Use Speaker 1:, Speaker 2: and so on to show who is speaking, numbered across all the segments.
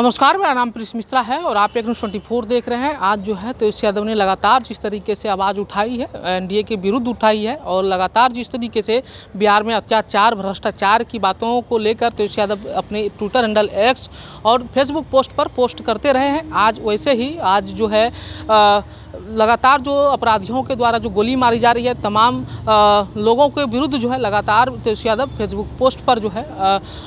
Speaker 1: नमस्कार, मेरा नाम प्रिंस मिश्रा है और आप एक न्यूज़ 24 देख रहे हैं। आज जो है तेजस्वी यादव ने लगातार जिस तरीके से आवाज़ उठाई है, एनडीए के विरुद्ध उठाई है और लगातार जिस तरीके से बिहार में अत्याचार भ्रष्टाचार की बातों को लेकर तेजस्वी यादव अपने ट्विटर हैंडल एक्स और फेसबुक पोस्ट पर पोस्ट करते रहे हैं। आज वैसे ही आज जो है लगातार जो अपराधियों के द्वारा जो गोली मारी जा रही है, तमाम लोगों के विरुद्ध जो है लगातार तेजस्वी यादव फेसबुक पोस्ट पर जो है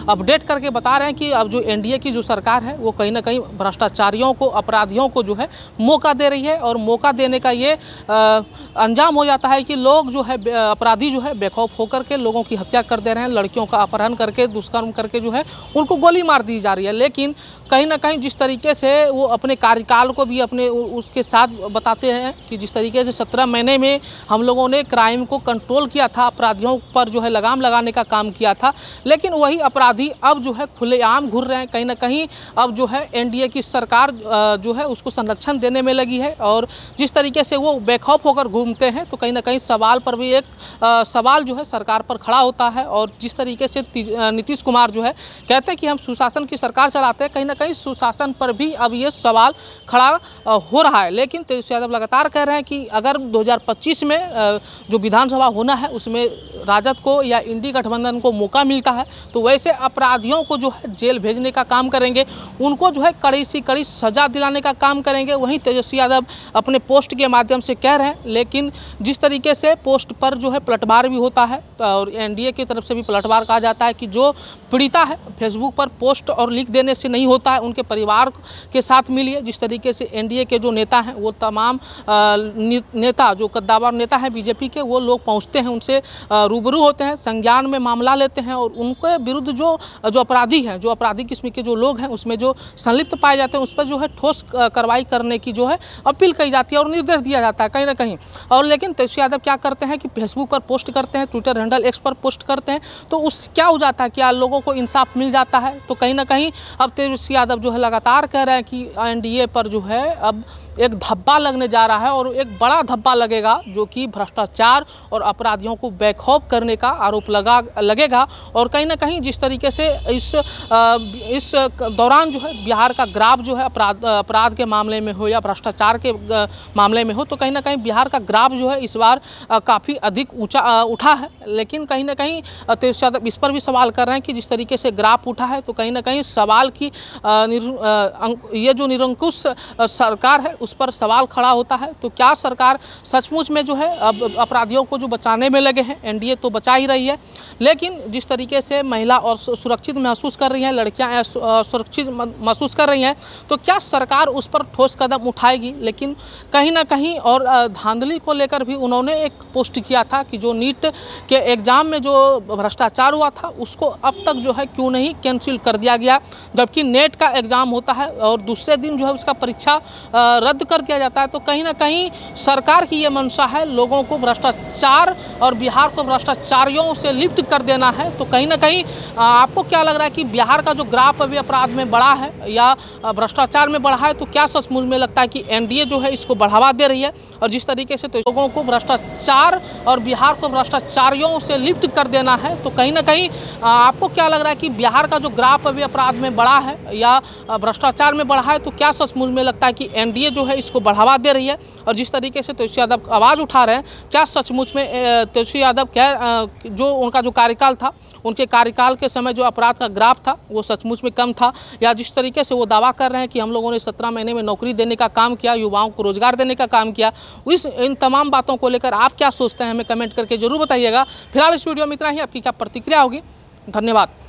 Speaker 1: अपडेट करके बता रहे हैं कि अब जो एनडीए की जो सरकार है वो कहीं ना कहीं भ्रष्टाचारियों को, अपराधियों को जो है मौका दे रही है और मौका देने का ये अंजाम हो जाता है कि लोग जो है अपराधी जो है बेखौफ होकर के लोगों की हत्या कर दे रहे हैं, लड़कियों का अपहरण करके दुष्कर्म करके जो है उनको गोली मार दी जा रही है। लेकिन कहीं ना कहीं जिस तरीके से वो अपने कार्यकाल को भी अपने उसके साथ बताते हैं कि जिस तरीके से 17 महीने में हम लोगों ने क्राइम को कंट्रोल किया था, अपराधियों पर जो है लगाम लगाने का काम किया था, लेकिन वही अपराधी अब जो है खुलेआम घूर रहे हैं। कहीं ना कहीं अब जो है एनडीए की सरकार जो है उसको संरक्षण देने में लगी है और जिस तरीके से वो बेखौफ होकर घूमते हैं तो कहीं ना कहीं सवाल पर भी एक सवाल जो है सरकार पर खड़ा होता है। और जिस तरीके से नीतीश कुमार जो है कहते हैं कि हम सुशासन की सरकार चलाते हैं, कहीं ना कहीं सुशासन पर भी अब ये सवाल खड़ा हो रहा है। लेकिन तेजस्वी यादव लगातार कह रहे हैं कि अगर 2025 में जो विधानसभा होना है उसमें राजद को या इंडी गठबंधन को मौका मिलता है तो वैसे अपराधियों को जो है जेल भेजने का काम करेंगे, उनको जो है कड़ी से कड़ी सजा दिलाने का काम करेंगे। वहीं तेजस्वी यादव अपने पोस्ट के माध्यम से कह रहे हैं। लेकिन जिस तरीके से पोस्ट पर जो है पलटवार भी होता है और एनडीए की तरफ से भी पलटवार कहा जाता है कि जो पीड़िता है फेसबुक पर पोस्ट और लिख देने से नहीं होता है, उनके परिवार के साथ मिलिए। जिस तरीके से एनडीए के जो नेता हैं वो तमाम नेता जो कद्दावर नेता हैं बीजेपी के, वो लोग पहुंचते हैं, उनसे रूबरू होते हैं, संज्ञान में मामला लेते हैं और उनके विरुद्ध जो अपराधी हैं, जो अपराधी किस्म के जो लोग हैं उसमें जो संलिप्त पाए जाते हैं उस पर जो है ठोस कार्रवाई करने की जो है अपील की जाती है और निर्देश दिया जाता है कहीं ना कहीं। और लेकिन तेजस्वी यादव क्या करते हैं कि फेसबुक पर पोस्ट करते हैं, ट्विटर हैंडल एक्स पर पोस्ट करते हैं, तो उस क्या हो जाता है, क्या लोगों को इंसाफ मिल जाता है? तो कहीं ना कहीं अब तेजस्वी यादव जो है लगातार कह रहे हैं कि एनडीए पर जो है अब एक धब्बा लगने जा रहा है और एक बड़ा धब्बा लगेगा जो कि भ्रष्टाचार और अपराधियों को बेखौफ करने का आरोप लगेगा। और कहीं ना कहीं जिस तरीके से इस दौरान जो है बिहार का ग्राफ जो है अपराध के मामले में हो या भ्रष्टाचार के मामले में हो, तो कहीं ना कहीं बिहार का ग्राफ जो है इस बार काफ़ी अधिक ऊंचा उठा है। लेकिन कहीं ना कहीं तेजस्वी यादव इस पर भी सवाल कर रहे हैं कि जिस तरीके से ग्राफ उठा है तो कहीं ना कहीं सवाल की ये जो निरंकुश सरकार है उस पर सवाल खड़ा होता है। तो क्या सरकार सचमुच में जो है अब अपराधियों को जो बचाने में लगे हैं? एनडीए तो बचा ही रही है, लेकिन जिस तरीके से महिला और सुरक्षित महसूस कर रही हैं, लड़कियां सुरक्षित महसूस कर रही हैं, तो क्या सरकार उस पर ठोस कदम उठाएगी? लेकिन कहीं ना कहीं और धांधली को लेकर भी उन्होंने एक पोस्ट किया था कि जो नीट के एग्ज़ाम में जो भ्रष्टाचार हुआ था उसको अब तक जो है क्यों नहीं कैंसिल कर दिया गया, जबकि नेट का एग्ज़ाम होता है और दूसरे दिन जो है उसका परीक्षा रद्द कर दिया जाता है। तो कहीं ना कहीं सरकार की ये मंशा है लोगों को भ्रष्टाचार और बिहार को भ्रष्टाचारियों से लिप्त कर देना है। तो कहीं ना कहीं आपको क्या लग रहा है कि बिहार का जो ग्राफ अभी अपराध में बढ़ा है या भ्रष्टाचार में बढ़ा है, तो क्या सचमुच में लगता है कि एनडीए जो है इसको बढ़ावा दे रही है? और जिस तरीके से तो लोगों को भ्रष्टाचार और बिहार को भ्रष्टाचारियों से लिप्त कर देना है, तो कहीं ना कहीं आपको क्या लग रहा है कि बिहार का जो ग्राफ अभी अपराध में बढ़ा है या भ्रष्टाचार में बढ़ा है, तो क्या सचमुच में लगता है कि एनडीए जो है इसको बढ़ावा दे रही है? और जिस तरीके से तेजस्वी यादव आवाज़ उठा रहे हैं, क्या सचमुच में तेजस्वी यादव जो उनका जो कार्यकाल था, उनके कार्यकाल के समय जो अपराध का ग्राफ था वो सचमुच में कम था? या जिस तरीके से वो दावा कर रहे हैं कि हम लोगों ने 17 महीने में नौकरी देने का काम किया, युवाओं को रोजगार देने का काम किया, इन तमाम बातों को लेकर आप क्या सोचते हैं हमें कमेंट करके जरूर बताइएगा। फिलहाल इस वीडियो में इतना ही। आपकी क्या प्रतिक्रिया होगी? धन्यवाद।